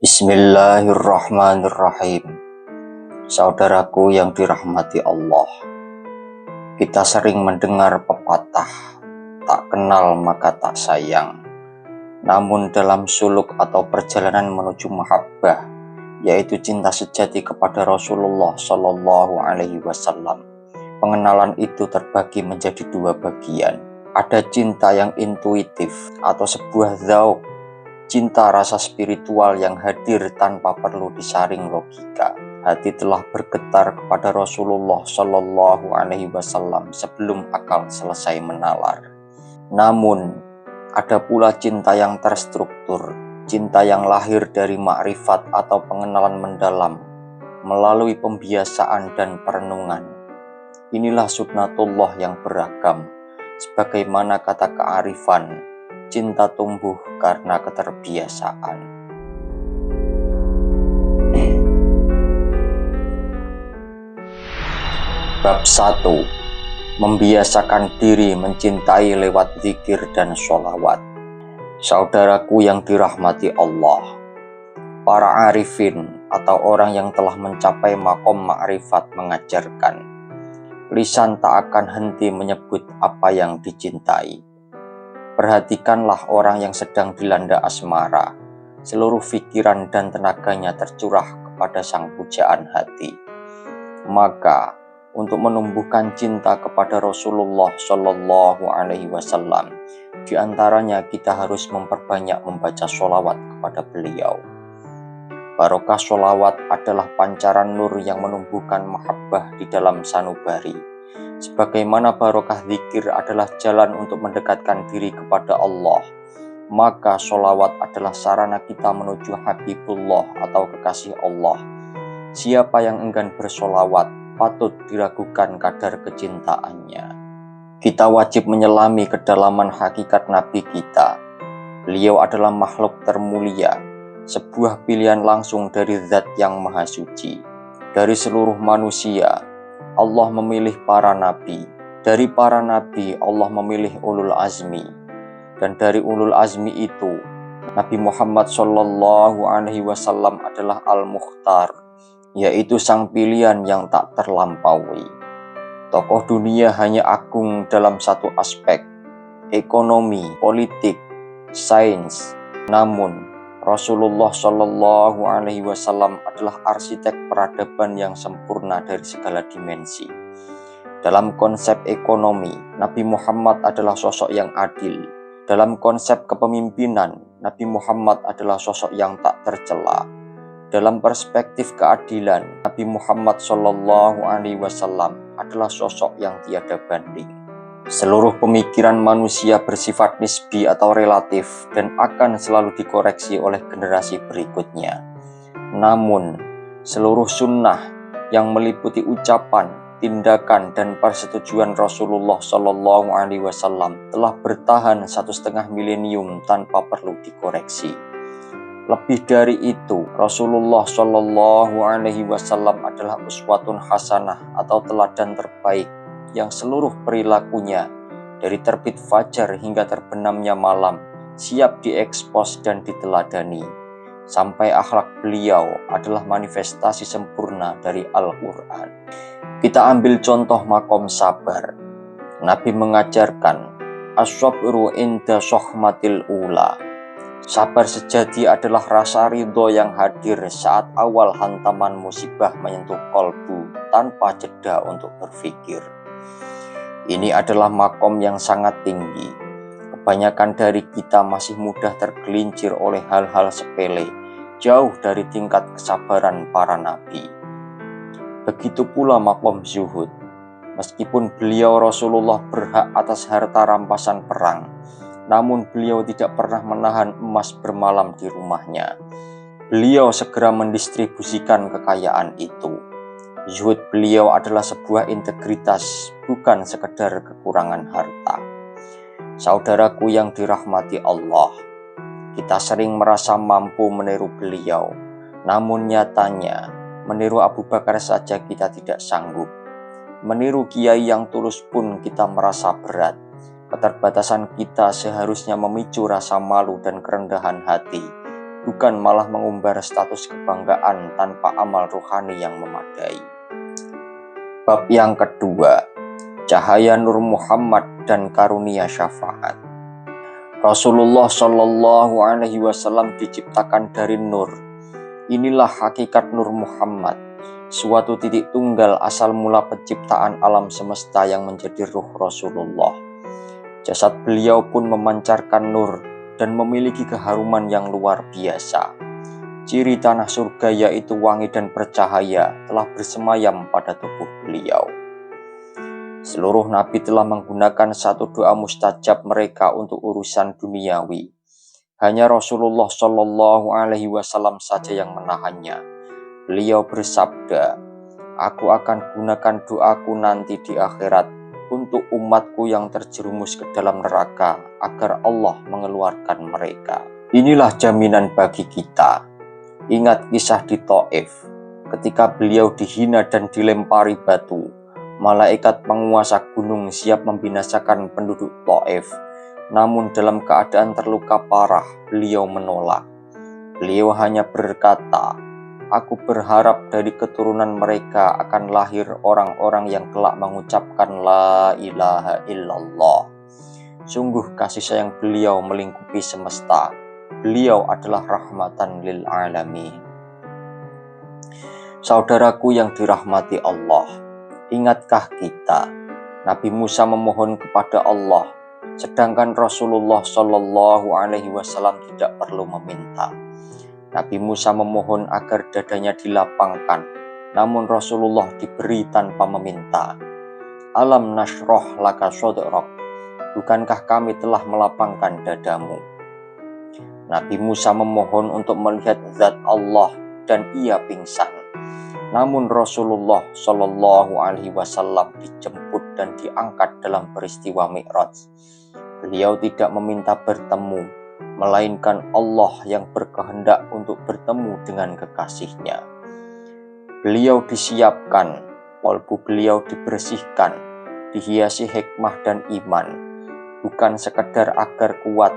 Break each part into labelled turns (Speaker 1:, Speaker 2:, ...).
Speaker 1: Bismillahirrahmanirrahim. Saudaraku yang dirahmati Allah, kita sering mendengar pepatah, tak kenal maka tak sayang. Namun dalam suluk atau perjalanan menuju mahabbah, yaitu cinta sejati kepada Rasulullah Shallallahu Alaihi Wasallam, pengenalan itu terbagi menjadi dua bagian. Ada cinta yang intuitif atau sebuah dzauq, cinta rasa spiritual yang hadir tanpa perlu disaring logika. Hati telah bergetar kepada Rasulullah Shallallahu Alaihi Wasallam sebelum akal selesai menalar. Namun, ada pula cinta yang terstruktur, cinta yang lahir dari makrifat atau pengenalan mendalam, melalui pembiasaan dan perenungan. Inilah sunnatullah yang beragam, sebagaimana kata kearifan, cinta tumbuh karena keterbiasaan. Bab 1. Membiasakan diri mencintai lewat zikir dan sholawat. Saudaraku yang dirahmati Allah, para arifin atau orang yang telah mencapai makom makrifat mengajarkan, lisan tak akan henti menyebut apa yang dicintai. Perhatikanlah orang yang sedang dilanda asmara, seluruh pikiran dan tenaganya tercurah kepada sang pujaan hati. Maka, untuk menumbuhkan cinta kepada Rasulullah Shallallahu Alaihi Wasallam, diantaranya kita harus memperbanyak membaca sholawat kepada beliau. Barokah sholawat adalah pancaran nur yang menumbuhkan mahabbah di dalam sanubari. Sebagaimana barokah zikir adalah jalan untuk mendekatkan diri kepada Allah, maka sholawat adalah sarana kita menuju Habibullah atau kekasih Allah. Siapa yang enggan bersolawat patut diragukan kadar kecintaannya. Kita wajib menyelami kedalaman hakikat Nabi kita. Beliau adalah makhluk termulia, sebuah pilihan langsung dari Zat yang Maha Suci. Dari seluruh manusia, Allah memilih para nabi. Dari para nabi, Allah memilih ulul azmi. Dan dari ulul azmi itu, Nabi Muhammad Shallallahu Alaihi Wasallam adalah Al-Mukhtar, yaitu sang pilihan yang tak terlampaui. Tokoh dunia hanya agung dalam satu aspek, ekonomi, politik, sains. Namun, Rasulullah Shallallahu Alaihi Wasallam adalah arsitek peradaban yang sempurna dari segala dimensi. Dalam konsep ekonomi, Nabi Muhammad adalah sosok yang adil. Dalam konsep kepemimpinan, Nabi Muhammad adalah sosok yang tak tercela. Dalam perspektif keadilan, Nabi Muhammad Shallallahu Alaihi Wasallam adalah sosok yang tiada banding. Seluruh pemikiran manusia bersifat nisbi atau relatif dan akan selalu dikoreksi oleh generasi berikutnya. Namun, seluruh sunnah yang meliputi ucapan, tindakan, dan persetujuan Rasulullah Shallallahu Alaihi Wasallam telah bertahan 1,5 milenium tanpa perlu dikoreksi. Lebih dari itu, Rasulullah Shallallahu Alaihi Wasallam adalah uswatun hasanah atau teladan terbaik yang seluruh perilakunya, dari terbit fajar hingga terbenamnya malam, siap diekspos dan diteladani. Sampai akhlak beliau adalah manifestasi sempurna dari Al-Quran. Kita ambil contoh makom sabar. Nabi mengajarkan, as-sabru inda sohmatil ula. Sabar sejati adalah rasa ridho yang hadir saat awal hantaman musibah menyentuh kolbu tanpa jeda untuk berpikir. Ini adalah makom yang sangat tinggi. Kebanyakan dari kita masih mudah tergelincir oleh hal-hal sepele, jauh dari tingkat kesabaran para nabi. Begitu pula makom zuhud. Meskipun beliau Rasulullah berhak atas harta rampasan perang, namun beliau tidak pernah menahan emas bermalam di rumahnya. Beliau segera mendistribusikan kekayaan itu. Zuhud beliau adalah sebuah integritas, bukan sekedar kekurangan harta. Saudaraku yang dirahmati Allah, kita sering merasa mampu meniru beliau, namun nyatanya meniru Abu Bakar saja kita tidak sanggup. Meniru kiai yang tulus pun kita merasa berat. Keterbatasan kita seharusnya memicu rasa malu dan kerendahan hati bukan malah mengumbar status kebanggaan tanpa amal rohani yang memadai. Bab yang kedua, cahaya Nur Muhammad dan karunia syafaat. Rasulullah Shallallahu Alaihi Wasallam diciptakan dari nur. Inilah hakikat Nur Muhammad, suatu titik tunggal asal mula penciptaan alam semesta yang menjadi ruh Rasulullah. Jasad beliau pun memancarkan nur dan memiliki keharuman yang luar biasa. Ciri tanah surga yaitu wangi dan bercahaya telah bersemayam pada tubuh beliau. Seluruh nabi telah menggunakan satu doa mustajab mereka untuk urusan duniawi. Hanya Rasulullah Shallallahu Alaihi Wasallam saja yang menahannya. Beliau bersabda, "Aku akan gunakan doaku nanti di akhirat untuk umatku yang terjerumus ke dalam neraka agar Allah mengeluarkan mereka." Inilah jaminan bagi kita. Ingat kisah di Thaif, ketika beliau dihina dan dilempari batu, malaikat penguasa gunung siap membinasakan penduduk Thaif. Namun dalam keadaan terluka parah, beliau menolak. Beliau hanya berkata, "Aku berharap dari keturunan mereka akan lahir orang-orang yang kelak mengucapkan La ilaha illallah." Sungguh kasih sayang beliau melingkupi semesta. Beliau adalah rahmatan lil alamin. Saudaraku yang dirahmati Allah, ingatkah kita Nabi Musa memohon kepada Allah, sedangkan Rasulullah Shallallahu Alaihi Wasallam tidak perlu meminta. Nabi Musa memohon agar dadanya dilapangkan, namun Rasulullah diberi tanpa meminta. Alam nasroh laka sodrok, bukankah kami telah melapangkan dadamu? Nabi Musa memohon untuk melihat zat Allah dan ia pingsan. Namun Rasulullah Shallallahu Alaihi Wasallam dijemput dan diangkat dalam peristiwa Mi'raj. Beliau tidak meminta bertemu, melainkan Allah yang berkehendak untuk bertemu dengan kekasihnya. Beliau disiapkan, kalbu beliau dibersihkan, dihiasi hikmah dan iman, bukan sekedar agar kuat,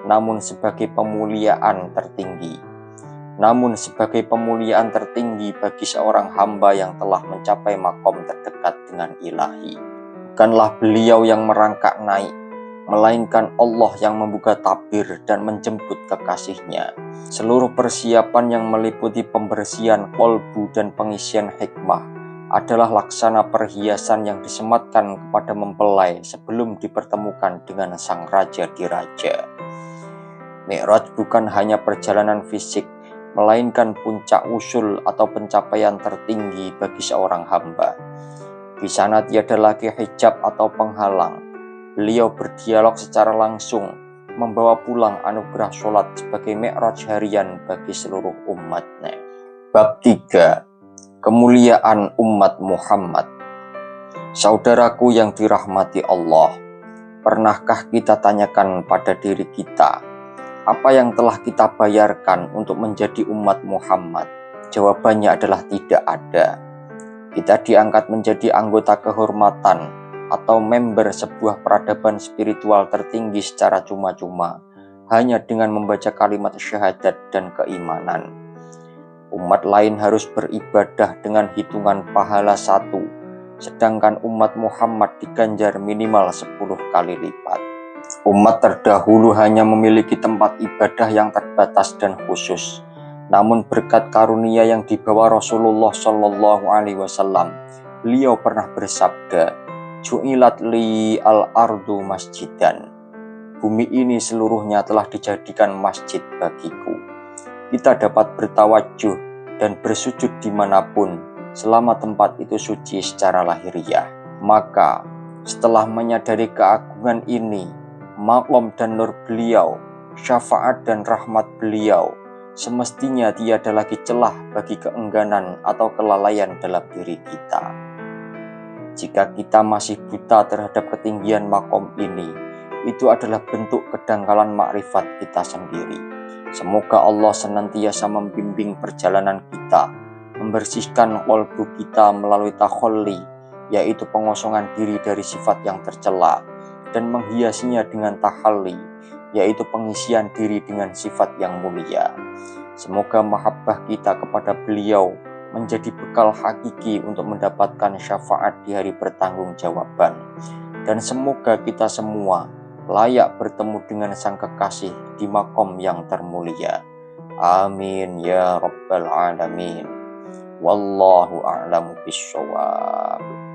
Speaker 1: namun sebagai pemuliaan tertinggi. Namun sebagai pemuliaan tertinggi bagi seorang hamba yang telah mencapai makom terdekat dengan ilahi. Bukanlah beliau yang merangkak naik, melainkan Allah yang membuka tabir dan menjemput kekasihnya. Seluruh persiapan yang meliputi pembersihan kalbu dan pengisian hikmah adalah laksana perhiasan yang disematkan kepada mempelai sebelum dipertemukan dengan sang raja di raja. Mi'raj bukan hanya perjalanan fisik, melainkan puncak usul atau pencapaian tertinggi bagi seorang hamba. Di sana tiada lagi hijab atau penghalang. Beliau berdialog secara langsung, membawa pulang anugerah sholat sebagai mi'raj harian bagi seluruh umatnya. Bab 3. Kemuliaan umat Muhammad. Saudaraku yang dirahmati Allah, pernahkah kita tanyakan pada diri kita, apa yang telah kita bayarkan untuk menjadi umat Muhammad? Jawabannya adalah tidak ada. Kita diangkat menjadi anggota kehormatan atau member sebuah peradaban spiritual tertinggi secara cuma-cuma, hanya dengan membaca kalimat syahadat dan keimanan. Umat lain harus beribadah dengan hitungan pahala 1, sedangkan umat Muhammad diganjar minimal 10 kali lipat. Umat terdahulu hanya memiliki tempat ibadah yang terbatas dan khusus. Namun berkat karunia yang dibawa Rasulullah Shallallahu Alaihi Wasallam, beliau pernah bersabda, "Ju'ilat li al-ardu masjidan." Bumi ini seluruhnya telah dijadikan masjid bagiku. Kita dapat bertawajuh dan bersujud dimanapun, selama tempat itu suci secara lahiriah. Maka, setelah menyadari keagungan ini, makom dan nur beliau, syafaat dan rahmat beliau, semestinya tiada lagi celah bagi keengganan atau kelalaian dalam diri kita. Jika kita masih buta terhadap ketinggian makom ini, itu adalah bentuk kedangkalan makrifat kita sendiri. Semoga Allah senantiasa membimbing perjalanan kita, membersihkan qalbu kita melalui takholli, yaitu pengosongan diri dari sifat yang tercela, dan menghiasinya dengan tahalli, yaitu pengisian diri dengan sifat yang mulia. Semoga mahabbah kita kepada beliau menjadi bekal hakiki untuk mendapatkan syafaat di hari pertanggungjawaban. Dan semoga kita semua layak bertemu dengan sang kekasih di makom yang termulia. Amin ya rabbal alamin. Wallahu a'lamu bishawab.